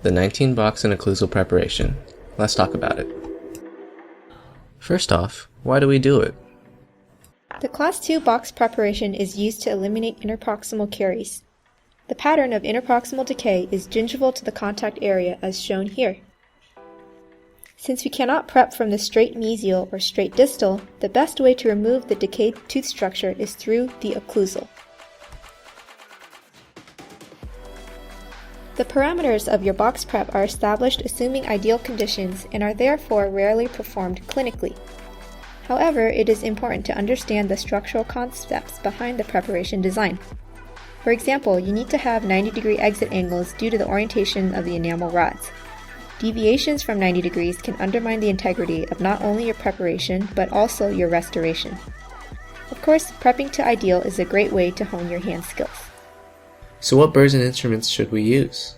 The 19-box and occlusal preparation. Let's talk about it. First off, why do we do it? The Class 2 box preparation is used to eliminate interproximal caries. The pattern of interproximal decay is gingival to the contact area as shown here. Since we cannot prep from the straight mesial or straight distal, the best way to remove the decayed tooth structure is through the occlusal. The parameters of your box prep are established assuming ideal conditions and are therefore rarely performed clinically. However, it is important to understand the structural concepts behind the preparation design. For example, you need to have 90-degree exit angles due to the orientation of the enamel rods. Deviations from 90 degrees can undermine the integrity of not only your preparation, but also your restoration. Of course, prepping to ideal is a great way to hone your hand skills. So what burrs and instruments should we use?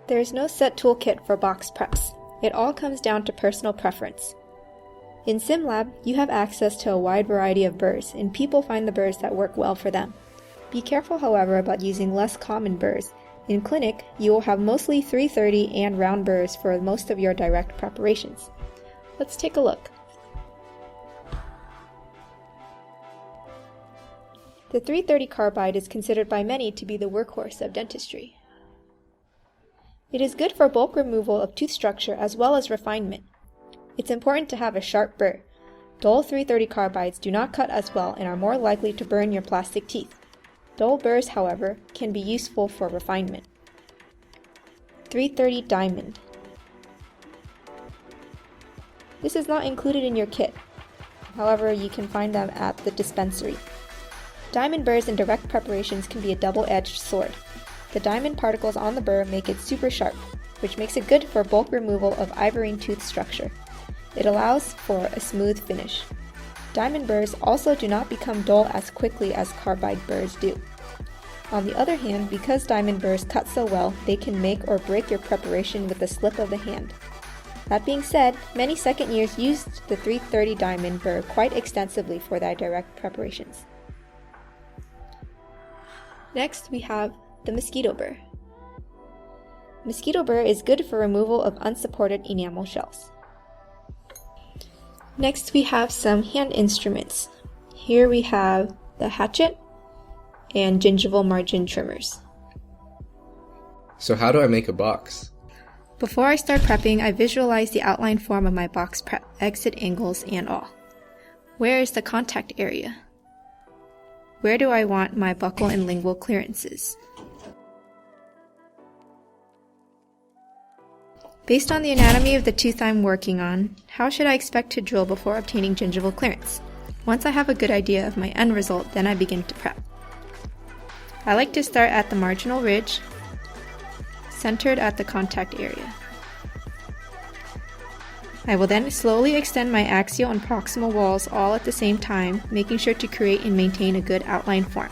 There is no set toolkit for box preps. It all comes down to personal preference. In SimLab, you have access to a wide variety of burrs, and people find the burrs that work well for them. Be careful, however, about using less common burrs. In clinic, you will have mostly 330 and round burrs for most of your direct preparations. Let's take a look. The 330 carbide is considered by many to be the workhorse of dentistry. It is good for bulk removal of tooth structure as well as refinement. It's important to have a sharp burr. Dull 330 carbides do not cut as well and are more likely to burn your plastic teeth. Dull burrs, however, can be useful for refinement. 330 diamond. This is not included in your kit. However, you can find them at the dispensary. Diamond burrs in direct preparations can be a double-edged sword. The diamond particles on the burr make it super sharp, which makes it good for bulk removal of ivorine tooth structure. It allows for a smooth finish. Diamond burrs also do not become dull as quickly as carbide burrs do. On the other hand, because diamond burrs cut so well, they can make or break your preparation with the slip of the hand. That being said, many second years used the 330 diamond burr quite extensively for their direct preparations. Next, we have the mosquito burr. Mosquito burr is good for removal of unsupported enamel shells. Next, we have some hand instruments. Here we have the hatchet and gingival margin trimmers. So how do I make a box? Before I start prepping, I visualize the outline form of my box prep, exit angles and all. Where is the contact area? Where do I want my buccal and lingual clearances? Based on the anatomy of the tooth I'm working on, how should I expect to drill before obtaining gingival clearance? Once I have a good idea of my end result, then I begin to prep. I like to start at the marginal ridge, centered at the contact area. I will then slowly extend my axial and proximal walls all at the same time, making sure to create and maintain a good outline form.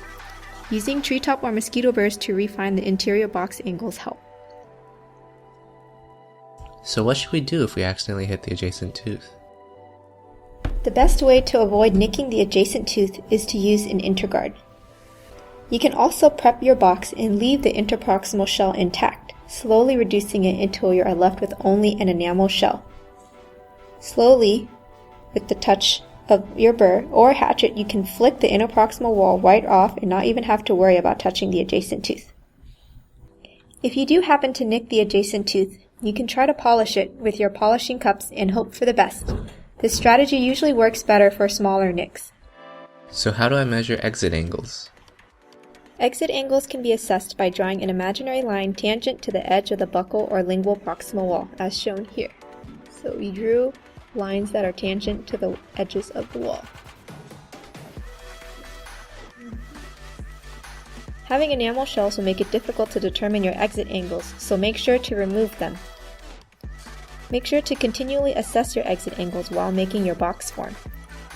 Using treetop or mosquito burrs to refine the interior box angles help. So what should we do if we accidentally hit the adjacent tooth? The best way to avoid nicking the adjacent tooth is to use an interguard. You can also prep your box and leave the interproximal shell intact, slowly reducing it until you are left with only an enamel shell. Slowly, with the touch of your burr or hatchet, you can flick the interproximal wall right off and not even have to worry about touching the adjacent tooth. If you do happen to nick the adjacent tooth, you can try to polish it with your polishing cups and hope for the best. This strategy usually works better for smaller nicks. So how do I measure exit angles? Exit angles can be assessed by drawing an imaginary line tangent to the edge of the buccal or lingual proximal wall, as shown here. So we drew lines that are tangent to the edges of the wall. Having enamel shells will make it difficult to determine your exit angles, so make sure to remove them. Make sure to continually assess your exit angles while making your box form.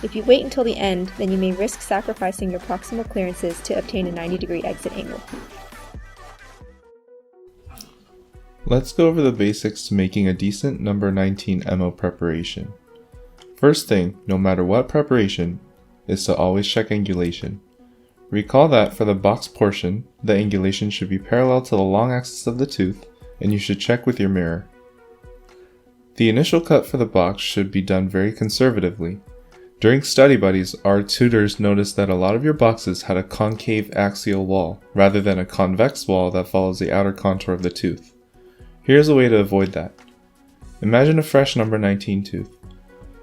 If you wait until the end, then you may risk sacrificing your proximal clearances to obtain a 90-degree exit angle. Let's go over the basics to making a decent number 19 MO preparation. First thing, no matter what preparation, is to always check angulation. Recall that for the box portion, the angulation should be parallel to the long axis of the tooth and you should check with your mirror. The initial cut for the box should be done very conservatively. During study buddies, our tutors noticed that a lot of your boxes had a concave axial wall, rather than a convex wall that follows the outer contour of the tooth. Here's a way to avoid that. Imagine a fresh number 19 tooth.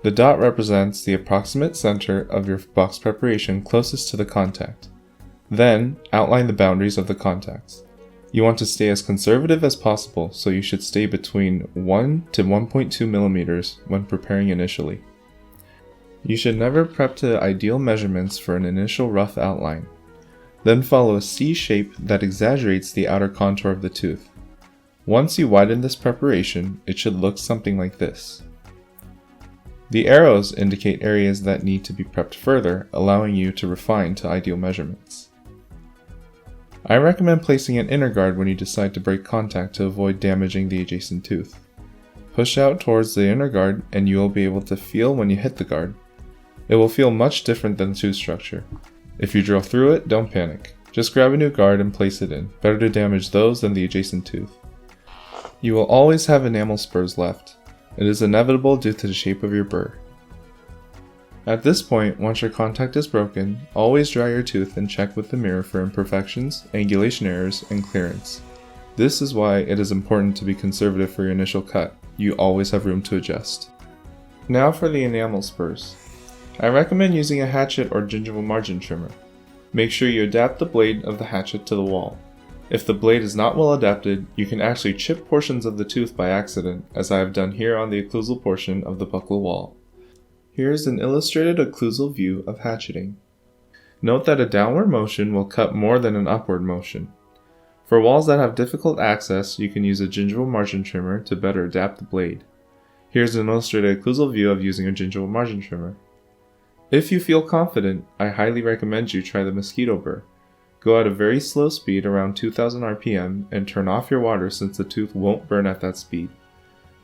The dot represents the approximate center of your box preparation closest to the contact. Then, outline the boundaries of the contacts. You want to stay as conservative as possible, so you should stay between 1 to 1.2 millimeters when preparing initially. You should never prep to ideal measurements for an initial rough outline. Then follow a C shape that exaggerates the outer contour of the tooth. Once you widen this preparation, it should look something like this. The arrows indicate areas that need to be prepped further, allowing you to refine to ideal measurements. I recommend placing an inner guard when you decide to break contact to avoid damaging the adjacent tooth. Push out towards the inner guard and you will be able to feel when you hit the guard. It will feel much different than tooth structure. If you drill through it, don't panic. Just grab a new guard and place it in. Better to damage those than the adjacent tooth. You will always have enamel spurs left. It is inevitable due to the shape of your burr. At this point, once your contact is broken, always dry your tooth and check with the mirror for imperfections, angulation errors, and clearance. This is why it is important to be conservative for your initial cut. You always have room to adjust. Now for the enamel spurs. I recommend using a hatchet or gingival margin trimmer. Make sure you adapt the blade of the hatchet to the wall. If the blade is not well adapted, you can actually chip portions of the tooth by accident, as I have done here on the occlusal portion of the buccal wall. Here is an illustrated occlusal view of hatcheting. Note that a downward motion will cut more than an upward motion. For walls that have difficult access, you can use a gingival margin trimmer to better adapt the blade. Here's an illustrated occlusal view of using a gingival margin trimmer. If you feel confident, I highly recommend you try the mosquito burr. Go at a very slow speed around 2000 RPM and turn off your water since the tooth won't burn at that speed.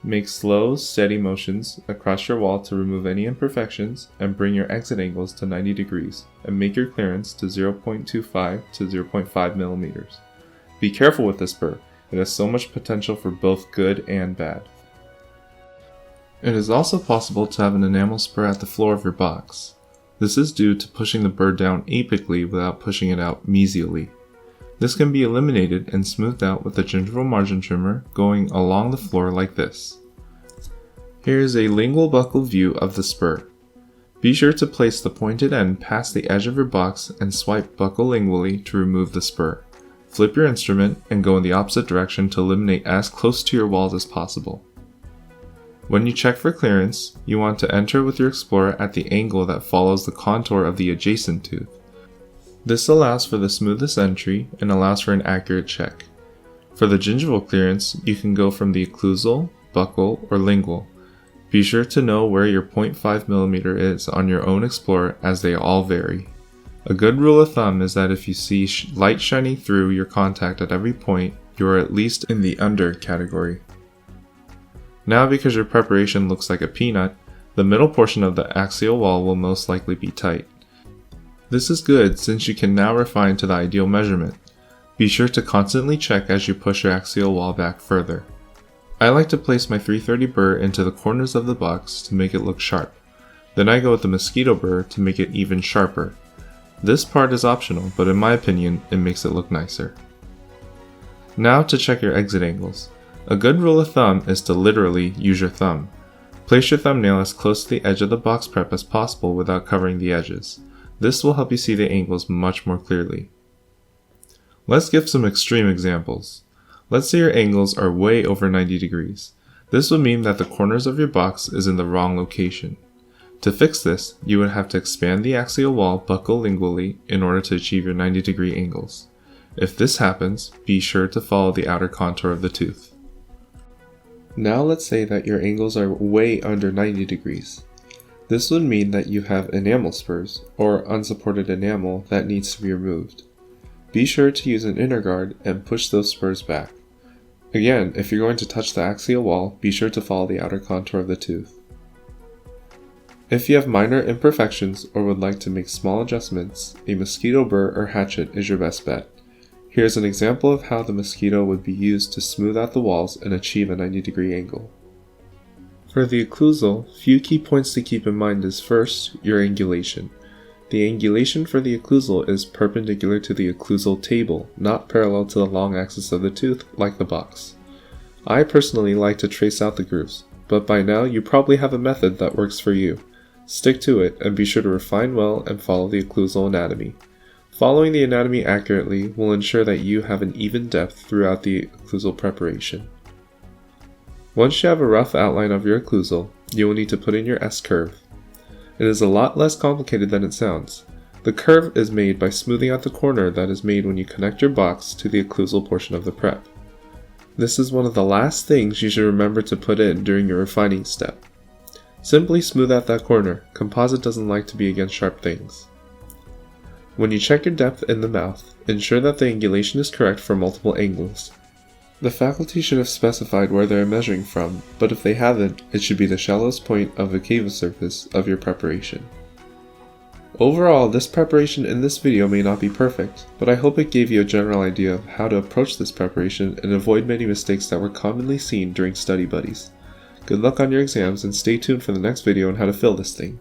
Make slow, steady motions across your wall to remove any imperfections and bring your exit angles to 90 degrees and make your clearance to 0.25 to 0.5 millimeters. Be careful with this burr, it has so much potential for both good and bad. It is also possible to have an enamel spur at the floor of your box. This is due to pushing the burr down apically without pushing it out mesially. This can be eliminated and smoothed out with a gingival margin trimmer going along the floor like this. Here is a lingual buccal view of the spur. Be sure to place the pointed end past the edge of your box and swipe buccal lingually to remove the spur. Flip your instrument and go in the opposite direction to eliminate as close to your walls as possible. When you check for clearance, you want to enter with your explorer at the angle that follows the contour of the adjacent tooth. This allows for the smoothest entry and allows for an accurate check. For the gingival clearance, you can go from the occlusal, buccal, or lingual. Be sure to know where your 0.5 mm is on your own explorer as they all vary. A good rule of thumb is that if you see light shining through your contact at every point, you are at least in the under category. Now because your preparation looks like a peanut, the middle portion of the axial wall will most likely be tight. This is good since you can now refine to the ideal measurement. Be sure to constantly check as you push your axial wall back further. I like to place my 330 burr into the corners of the box to make it look sharp. Then I go with the mosquito burr to make it even sharper. This part is optional, but in my opinion, it makes it look nicer. Now to check your exit angles. A good rule of thumb is to literally use your thumb. Place your thumbnail as close to the edge of the box prep as possible without covering the edges. This will help you see the angles much more clearly. Let's give some extreme examples. Let's say your angles are way over 90 degrees. This would mean that the corners of your box is in the wrong location. To fix this, you would have to expand the axial wall buccal lingually in order to achieve your 90-degree angles. If this happens, be sure to follow the outer contour of the tooth. Now let's say that your angles are way under 90 degrees. This would mean that you have enamel spurs, or unsupported enamel that needs to be removed. Be sure to use an inner guard and push those spurs back. Again, if you're going to touch the axial wall, be sure to follow the outer contour of the tooth. If you have minor imperfections or would like to make small adjustments, a mosquito burr or hatchet is your best bet. Here's an example of how the mosquito would be used to smooth out the walls and achieve a 90-degree angle. For the occlusal, few key points to keep in mind is first, your angulation. The angulation for the occlusal is perpendicular to the occlusal table, not parallel to the long axis of the tooth like the box. I personally like to trace out the grooves, but by now you probably have a method that works for you. Stick to it and be sure to refine well and follow the occlusal anatomy. Following the anatomy accurately will ensure that you have an even depth throughout the occlusal preparation. Once you have a rough outline of your occlusal, you will need to put in your S-curve. It is a lot less complicated than it sounds. The curve is made by smoothing out the corner that is made when you connect your box to the occlusal portion of the prep. This is one of the last things you should remember to put in during your refining step. Simply smooth out that corner. Composite doesn't like to be against sharp things. When you check your depth in the mouth, ensure that the angulation is correct for multiple angles. The faculty should have specified where they are measuring from, but if they haven't, it should be the shallowest point of the cavus surface of your preparation. Overall, this preparation in this video may not be perfect, but I hope it gave you a general idea of how to approach this preparation and avoid many mistakes that were commonly seen during study buddies. Good luck on your exams and stay tuned for the next video on how to fill this thing.